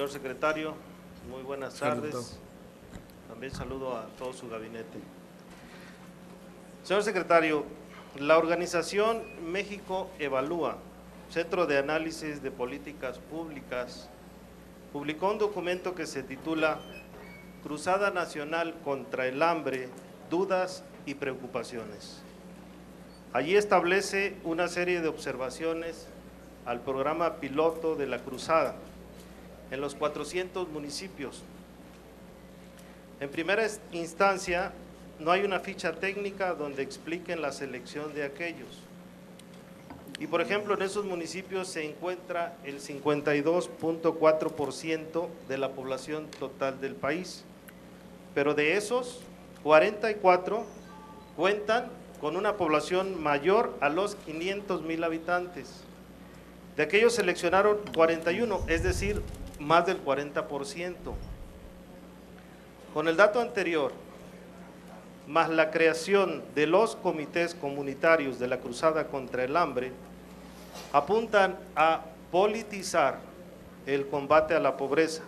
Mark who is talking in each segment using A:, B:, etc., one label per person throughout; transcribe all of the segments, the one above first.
A: Señor secretario, muy buenas tardes. También saludo a todo su gabinete. Señor secretario, la organización México Evalúa, Centro de Análisis de Políticas Públicas, publicó un documento que se titula Cruzada Nacional contra el Hambre, Dudas y Preocupaciones. Allí establece una serie de observaciones al programa piloto de la Cruzada en los 400 municipios. En primera instancia, no hay una ficha técnica donde expliquen la selección de aquellos. Y por ejemplo, en esos municipios se encuentra el 52.4% de la población total del país, pero de esos, 44 cuentan con una población mayor a los 500,000 habitantes. De aquellos seleccionaron 41, es decir, más del 40%. Con el dato anterior, más la creación de los comités comunitarios de la Cruzada contra el Hambre, apuntan a politizar el combate a la pobreza,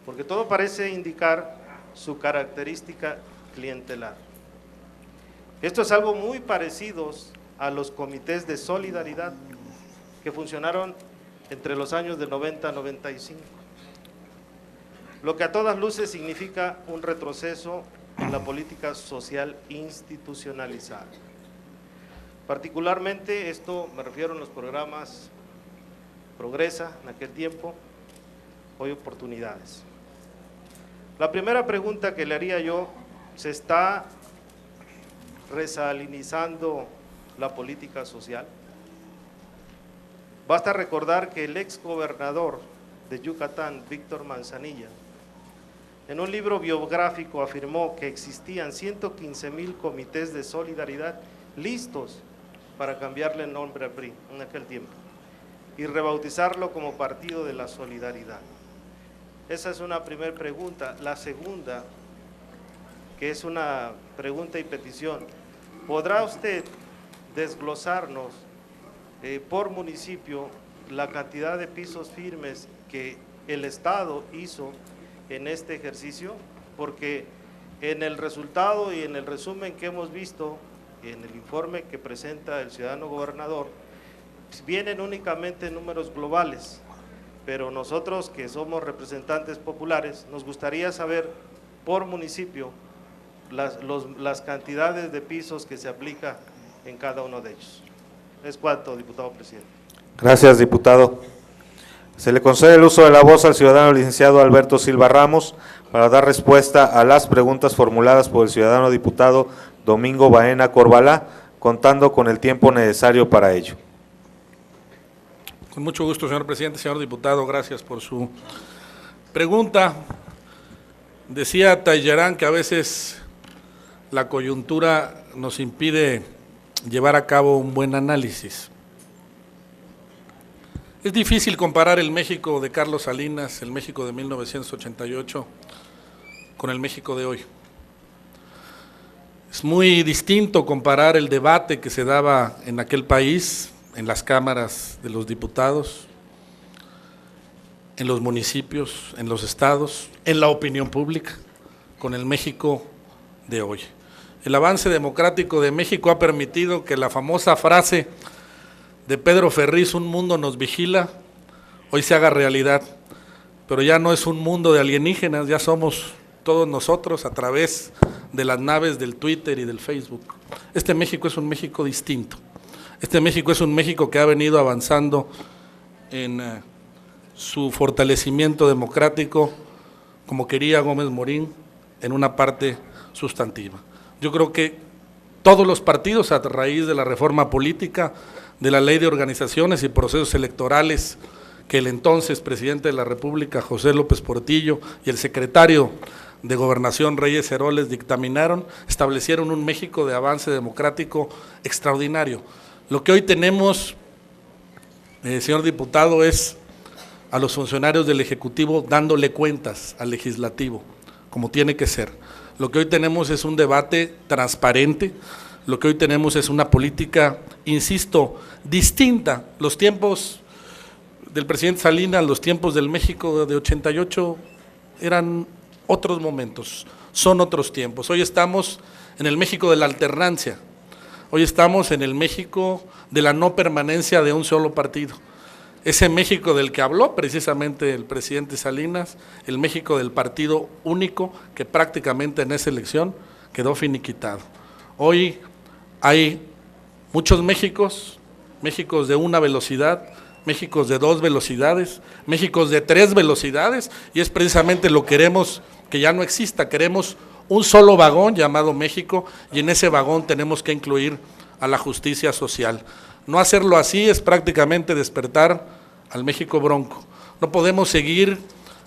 A: porque todo parece indicar su característica clientelar. Esto es algo muy parecido a los comités de solidaridad que funcionaron entre los años de 90 a 95, lo que a todas luces significa un retroceso en la política social institucionalizada. Particularmente esto me refiero a los programas Progresa en aquel tiempo, Hoy Oportunidades. La primera pregunta que le haría yo, ¿se está resalinizando la política social? Basta recordar que el ex gobernador de Yucatán, Víctor Manzanilla, en un libro biográfico afirmó que existían 115,000 comités de solidaridad listos para cambiarle el nombre al PRI en aquel tiempo y rebautizarlo como Partido de la Solidaridad. Esa es una primera pregunta. La segunda, que es una pregunta y petición, ¿podrá usted desglosarnos por municipio la cantidad de pisos firmes que el Estado hizo en este ejercicio? Porque en el resultado y en el resumen que hemos visto, en el informe que presenta el ciudadano gobernador, vienen únicamente números globales, pero nosotros que somos representantes populares, nos gustaría saber por municipio las cantidades de pisos que se aplica en cada uno de ellos. Es cuanto, diputado presidente.
B: Gracias, diputado. Se le concede el uso de la voz al ciudadano licenciado Alberto Silva Ramos para dar respuesta a las preguntas formuladas por el ciudadano diputado Domingo Baena Corbalá, contando con el tiempo necesario para ello.
C: Con mucho gusto, señor presidente. Señor diputado, gracias por su pregunta. Decía Tallerán que a veces la coyuntura nos impide llevar a cabo un buen análisis. Es difícil comparar el México de Carlos Salinas, el México de 1988, con el México de hoy. Es muy distinto comparar el debate que se daba en aquel país, en las cámaras de los diputados, en los municipios, en los estados, en la opinión pública, con el México de hoy. El avance democrático de México ha permitido que la famosa frase de Pedro Ferriz, un mundo nos vigila, hoy se haga realidad, pero ya no es un mundo de alienígenas, ya somos todos nosotros a través de las naves del Twitter y del Facebook. Este México es un México distinto, este México es un México que ha venido avanzando en su fortalecimiento democrático, como quería Gómez Morín, en una parte sustantiva. Yo creo que todos los partidos, a raíz de la reforma política, de la ley de organizaciones y procesos electorales que el entonces presidente de la República, José López Portillo, y el secretario de Gobernación, Reyes Heroles, dictaminaron, establecieron un México de avance democrático extraordinario. Lo que hoy tenemos, señor diputado, es a los funcionarios del Ejecutivo dándole cuentas al Legislativo, como tiene que ser. Lo que hoy tenemos es un debate transparente, lo que hoy tenemos es una política, insisto, distinta. Los tiempos del presidente Salinas, los tiempos del México de 88 eran otros momentos, son otros tiempos. Hoy estamos en el México de la alternancia, hoy estamos en el México de la no permanencia de un solo partido. Ese México del que habló precisamente el presidente Salinas, el México del partido único que prácticamente en esa elección quedó finiquitado. Hoy hay muchos Méxicos, Méxicos de una velocidad, Méxicos de 2 velocidades, Méxicos de 3 velocidades, y es precisamente lo que queremos que ya no exista. Queremos un solo vagón llamado México, y en ese vagón tenemos que incluir a la justicia social. No hacerlo así es prácticamente despertar al México bronco. No podemos seguir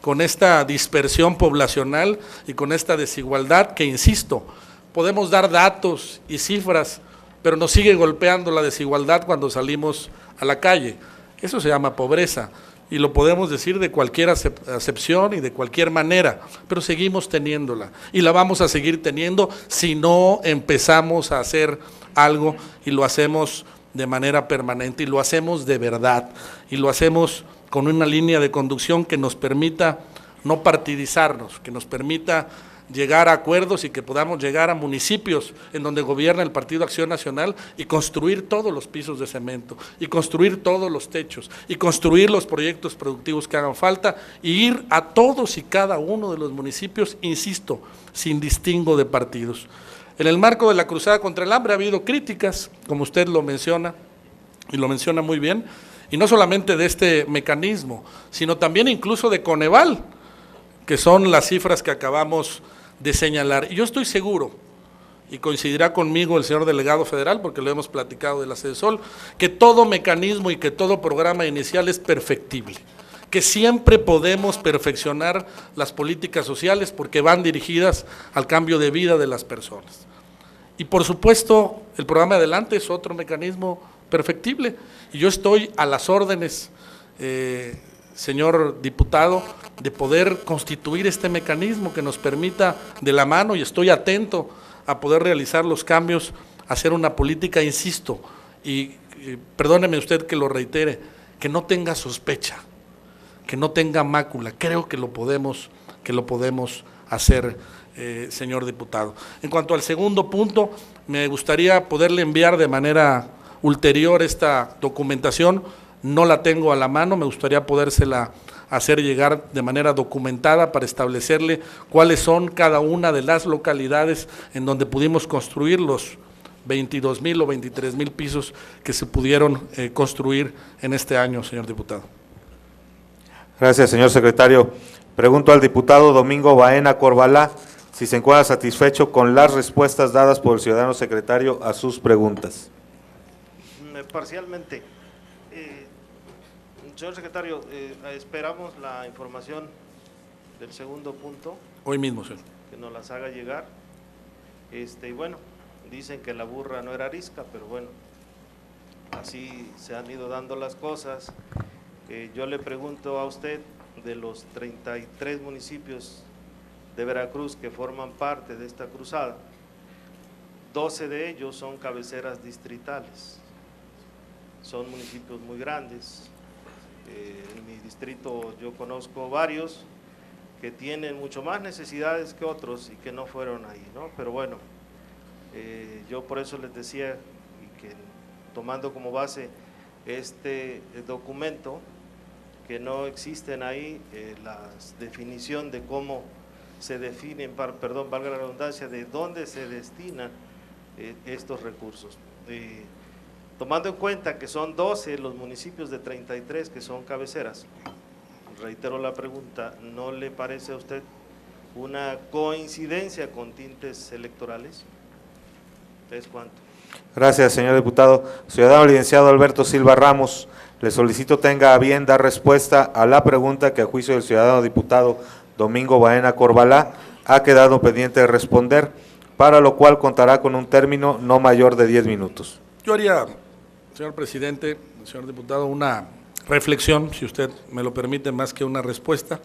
C: con esta dispersión poblacional y con esta desigualdad que, insisto, podemos dar datos y cifras, pero nos sigue golpeando la desigualdad cuando salimos a la calle. Eso se llama pobreza, y lo podemos decir de cualquier acepción y de cualquier manera, pero seguimos teniéndola, y la vamos a seguir teniendo si no empezamos a hacer algo, y lo hacemos de manera permanente, y lo hacemos de verdad, y lo hacemos con una línea de conducción que nos permita no partidizarnos, que nos permita llegar a acuerdos y que podamos llegar a municipios en donde gobierna el Partido Acción Nacional y construir todos los pisos de cemento, y construir todos los techos, y construir los proyectos productivos que hagan falta, y ir a todos y cada uno de los municipios, insisto, sin distingo de partidos. En el marco de la cruzada contra el hambre ha habido críticas, como usted lo menciona, y lo menciona muy bien, y no solamente de este mecanismo, sino también incluso de Coneval, que son las cifras que acabamos de señalar. Y yo estoy seguro, y coincidirá conmigo el señor delegado federal, porque lo hemos platicado de la CEDESOL, que todo mecanismo y que todo programa inicial es perfectible, que siempre podemos perfeccionar las políticas sociales porque van dirigidas al cambio de vida de las personas. Y por supuesto, el programa Adelante es otro mecanismo perfectible, y yo estoy a las órdenes, señor diputado, de poder constituir este mecanismo que nos permita de la mano, y estoy atento a poder realizar los cambios, hacer una política, insisto, y perdóneme usted que lo reitere, que no tenga sospecha, que no tenga mácula. Creo que lo podemos hacer, señor diputado. En cuanto al segundo punto, me gustaría poderle enviar de manera ulterior esta documentación. No la tengo a la mano, me gustaría podérsela hacer llegar de manera documentada para establecerle cuáles son cada una de las localidades en donde pudimos construir los 22,000 o 23,000 pisos que se pudieron construir en este año, señor diputado.
B: Gracias, señor secretario. Pregunto al diputado Domingo Baena Corbalá si se encuentra satisfecho con las respuestas dadas por el ciudadano secretario a sus preguntas.
A: Parcialmente. Señor secretario, esperamos la información del segundo punto.
C: Hoy mismo, señor.
A: Que nos las haga llegar. Y bueno, dicen que la burra no era arisca, pero bueno, así se han ido dando las cosas. Yo le pregunto a usted, de los 33 municipios de Veracruz que forman parte de esta cruzada, 12 de ellos son cabeceras distritales, son municipios muy grandes. En mi distrito yo conozco varios que tienen mucho más necesidades que otros y que no fueron ahí, ¿no? Pero bueno, yo por eso les decía, y que tomando como base este documento, que no existen ahí la definición de cómo se definen, perdón, valga la redundancia, de dónde se destinan estos recursos. Tomando en cuenta que son 12 los municipios de 33 que son cabeceras, reitero la pregunta, ¿no le parece a usted una coincidencia con tintes electorales? ¿Es cuánto?
B: Gracias, señor diputado. Ciudadano licenciado Alberto Silva Ramos, le solicito tenga a bien dar respuesta a la pregunta que a juicio del ciudadano diputado Domingo Baena Corbalá ha quedado pendiente de responder, para lo cual contará con un término no mayor de 10 minutos.
C: Yo haría, señor presidente, señor diputado, una reflexión, si usted me lo permite, más que una respuesta.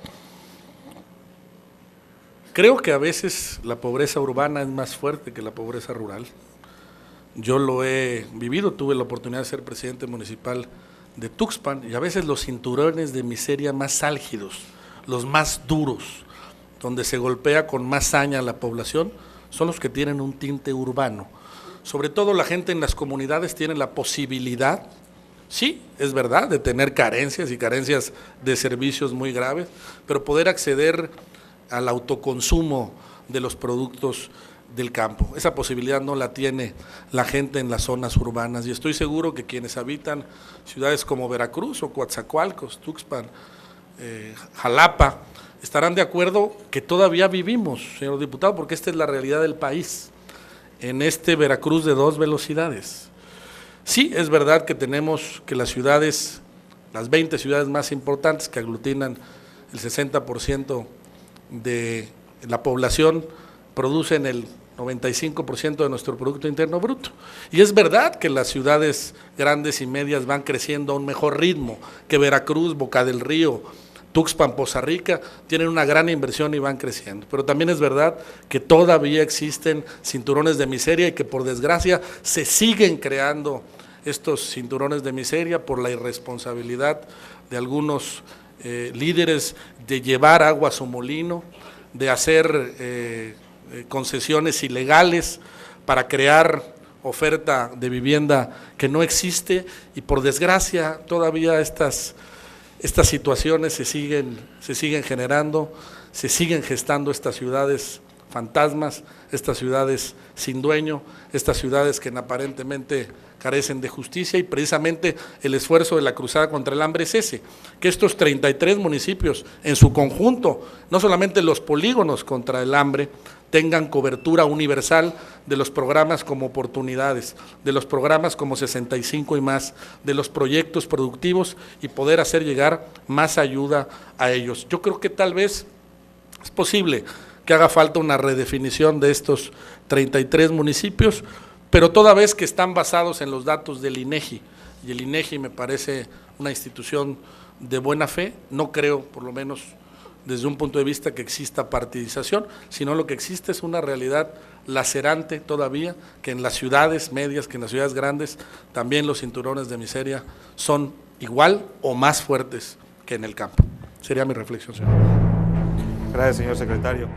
C: Creo que a veces la pobreza urbana es más fuerte que la pobreza rural. Yo lo he vivido, tuve la oportunidad de ser presidente municipal de Tuxpan, y a veces los cinturones de miseria más álgidos, los más duros, donde se golpea con más saña a la población, son los que tienen un tinte urbano. Sobre todo la gente en las comunidades tiene la posibilidad, sí, es verdad, de tener carencias y carencias de servicios muy graves, pero poder acceder al autoconsumo de los productos del campo. Esa posibilidad no la tiene la gente en las zonas urbanas, y estoy seguro que quienes habitan ciudades como Veracruz o Coatzacoalcos, Tuxpan, Jalapa, estarán de acuerdo que todavía vivimos, señor diputado, porque esta es la realidad del país, en este Veracruz de 2 velocidades. Sí, es verdad que tenemos que las ciudades, las 20 ciudades más importantes que aglutinan el 60% de la población, producen el 95% de nuestro Producto Interno Bruto. Y es verdad que las ciudades grandes y medias van creciendo a un mejor ritmo, que Veracruz, Boca del Río, Tuxpan, Poza Rica, tienen una gran inversión y van creciendo. Pero también es verdad que todavía existen cinturones de miseria y que por desgracia se siguen creando estos cinturones de miseria por la irresponsabilidad de algunos líderes de llevar agua a su molino, de hacer concesiones ilegales para crear oferta de vivienda que no existe, y por desgracia todavía estas situaciones se siguen generando, se siguen gestando estas ciudades fantasmas, estas ciudades sin dueño, estas ciudades que aparentemente carecen de justicia, y precisamente el esfuerzo de la Cruzada contra el Hambre es ese, que estos 33 municipios en su conjunto, no solamente los polígonos contra el hambre, tengan cobertura universal de los programas como Oportunidades, de los programas como 65 y más, de los proyectos productivos, y poder hacer llegar más ayuda a ellos. Yo creo que tal vez es posible que haga falta una redefinición de estos 33 municipios, pero toda vez que están basados en los datos del INEGI, y el INEGI me parece una institución de buena fe, no creo, por lo menos desde un punto de vista, que exista partidización, sino lo que existe es una realidad lacerante todavía, que en las ciudades medias, que en las ciudades grandes, también los cinturones de miseria son igual o más fuertes que en el campo. Sería mi reflexión, señor.
B: Gracias, señor secretario.